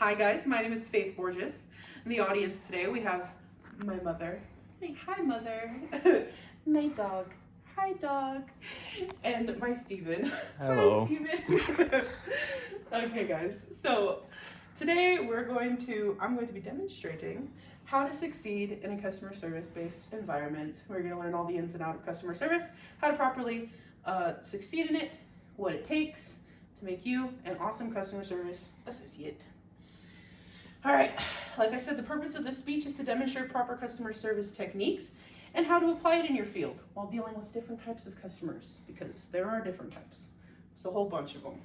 Hi guys, my name is Faith Borges. In the audience today we have my mother. Hey, hi mother. My dog. Hi dog. And my Steven. Hello. Hi Steven. Okay guys, so today I'm going to be demonstrating how to succeed in a customer service based environment. We're going to learn all the ins and outs of customer service, how to properly succeed in it, what it takes to make you an awesome customer service associate. All right, like I said, the purpose of this speech is to demonstrate proper customer service techniques and how to apply it in your field while dealing with different types of customers, because there are different types. It's a whole bunch of them.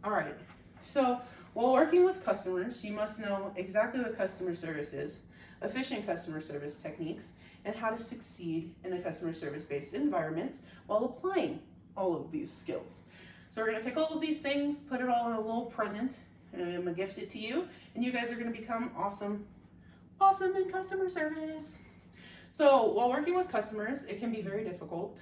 All right, so while working with customers, you must know exactly what customer service is, efficient customer service techniques, and how to succeed in a customer service-based environment while applying all of these skills. So we're gonna take all of these things, put it all in a little present, and I'm gonna gift it to you, and you guys are gonna become awesome in customer service. So while working with customers, it can be very difficult.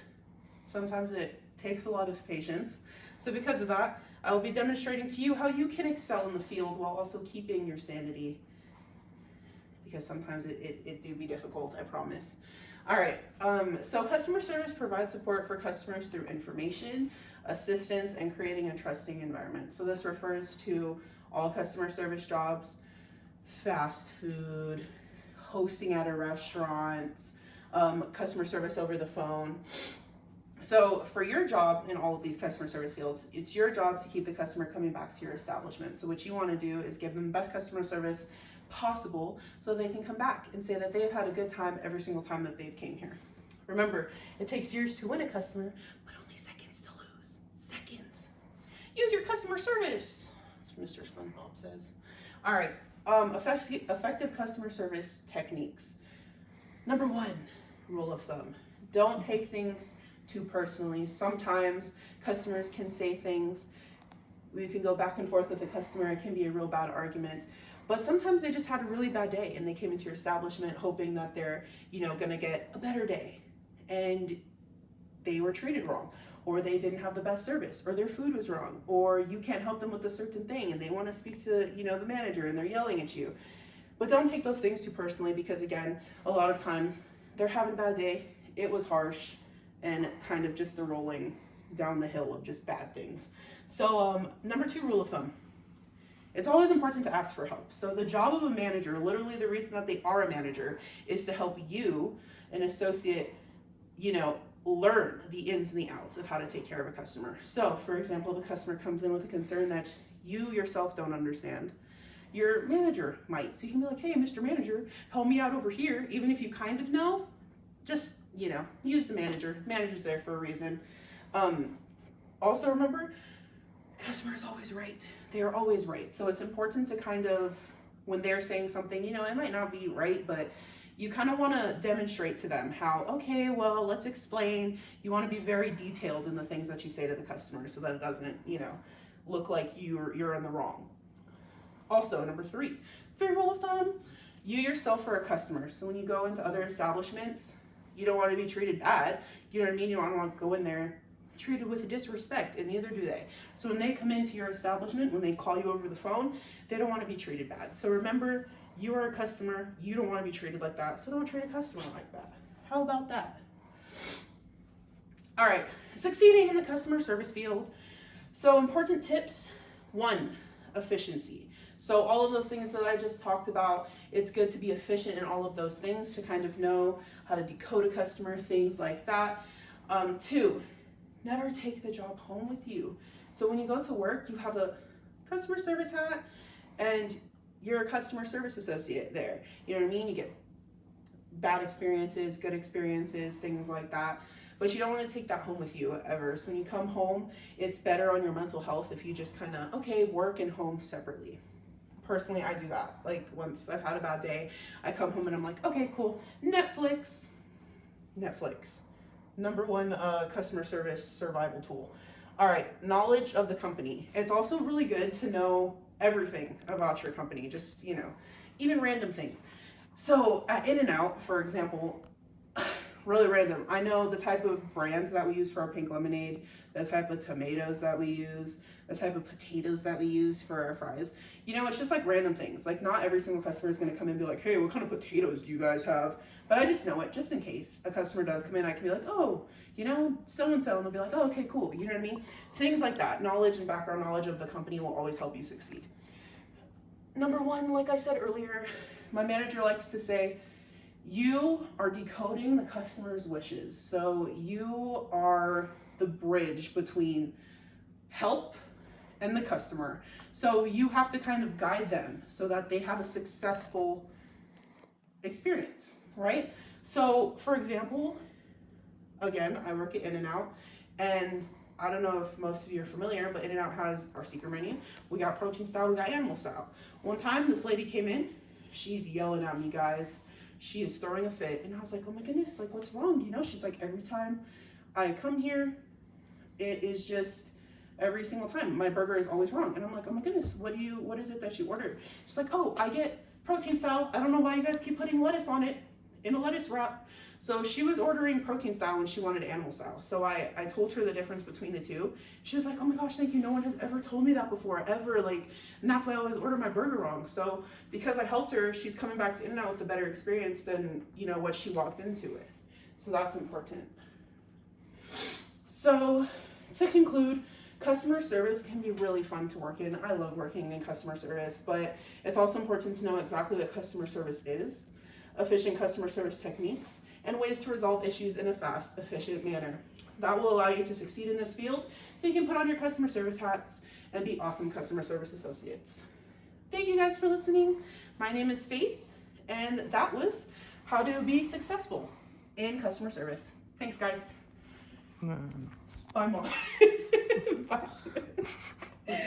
Sometimes it takes a lot of patience. So because of that, I will be demonstrating to you how you can excel in the field while also keeping your sanity, because sometimes it do be difficult, I promise. All right, so customer service provides support for customers through information, assistance, and creating a trusting environment. So this refers to all customer service jobs, fast food, hosting at a restaurant, customer service over the phone. So for your job in all of these customer service fields, it's your job to keep the customer coming back to your establishment. So what you want to do is give them the best customer service possible so they can come back and say that they've had a good time every single time that they've came here. Remember, it takes years to win a customer, but only seconds to lose. Seconds. Use your customer service. That's what Mr. SpongeBob says. All right, effective customer service techniques. Number one, rule of thumb. Don't take things too personally. Sometimes customers can say things, we can go back and forth with the customer, it can be a real bad argument. But sometimes they just had a really bad day and they came into your establishment hoping that they're, gonna get a better day. And they were treated wrong, or they didn't have the best service, or their food was wrong, or you can't help them with a certain thing and they want to speak to, the manager and they're yelling at you. But don't take those things too personally, because again, a lot of times they're having a bad day, it was harsh, and kind of just the rolling down the hill of just bad things. So number two rule of thumb. It's always important to ask for help. So the job of a manager, literally the reason that they are a manager, is to help you, an associate, learn the ins and the outs of how to take care of a customer. So for example, the customer comes in with a concern that you yourself don't understand. Your manager might. So you can be like, hey, Mr. Manager, help me out over here. Even if you kind of know, just, use the manager. Manager's there for a reason. Also remember, customer is always right. They are always right. So it's important to kind of, when they're saying something, it might not be right, but you kind of want to demonstrate to them how, okay, well, let's explain. You want to be very detailed in the things that you say to the customer so that it doesn't, look like you're in the wrong. Also, number three, third rule of thumb, you yourself are a customer. So when you go into other establishments, you don't want to be treated bad. You know what I mean? You don't want to go in there treated with disrespect, and neither do they. So when they come into your establishment, when they call you over the phone, they don't want to be treated bad. So remember, you are a customer. You don't want to be treated like that. So don't treat a customer like that. How about that? All right, succeeding in the customer service field. So important tips. One, efficiency. So all of those things that I just talked about, it's good to be efficient in all of those things to kind of know how to decode a customer, things like that. Two, never take the job home with you. So when you go to work, you have a customer service hat and you're a customer service associate there. You know what I mean? You get bad experiences, good experiences, things like that. But you don't want to take that home with you ever. So when you come home, it's better on your mental health if you just kind of, work and home separately. Personally, I do that. Like once I've had a bad day, I come home and I'm like, okay, cool, Netflix. Number one customer service survival tool. All right, knowledge of the company. It's also really good to know everything about your company, just, even random things. So at In-N-Out, for example, really random. I know the type of brands that we use for our pink lemonade, the type of tomatoes that we use, the type of potatoes that we use for our fries. You know, it's just like random things. Like not every single customer is going to come in and be like, hey, what kind of potatoes do you guys have? But I just know it just in case a customer does come in. I can be like, oh, you know, so and so, and they'll be like, oh, okay, cool. You know what I mean? Things like that. Knowledge and background knowledge of the company will always help you succeed. Number one, like I said earlier, my manager likes to say, you are decoding the customer's wishes. So you are the bridge between help and the customer. So you have to kind of guide them so that they have a successful experience, right? So for example, again, I work at In-N-Out, and I don't know if most of you are familiar, but In-N-Out has our secret menu. We got protein style, we got animal style. One time this lady came in, she's yelling at me, guys. She is throwing a fit, and I was like, oh my goodness, like what's wrong? You know, she's like, every time I come here, it is just every single time my burger is always wrong. And I'm like, oh my goodness, what is it that you ordered? She's like, oh, I get protein style. I don't know why you guys keep putting lettuce on it in a lettuce wrap. So she was ordering protein style when she wanted animal style. So I told her the difference between the two. She was like, oh my gosh, thank you. No one has ever told me that before, ever. Like, and that's why I always order my burger wrong. So because I helped her, she's coming back to In-N-Out with a better experience than, you know, what she walked into it. So that's important. So to conclude, customer service can be really fun to work in. I love working in customer service, but it's also important to know exactly what customer service is, efficient customer service techniques, and ways to resolve issues in a fast, efficient manner. That will allow you to succeed in this field so you can put on your customer service hats and be awesome customer service associates. Thank you guys for listening. My name is Faith, and that was how to be successful in customer service. Thanks, guys. Bye, Mom. Bye.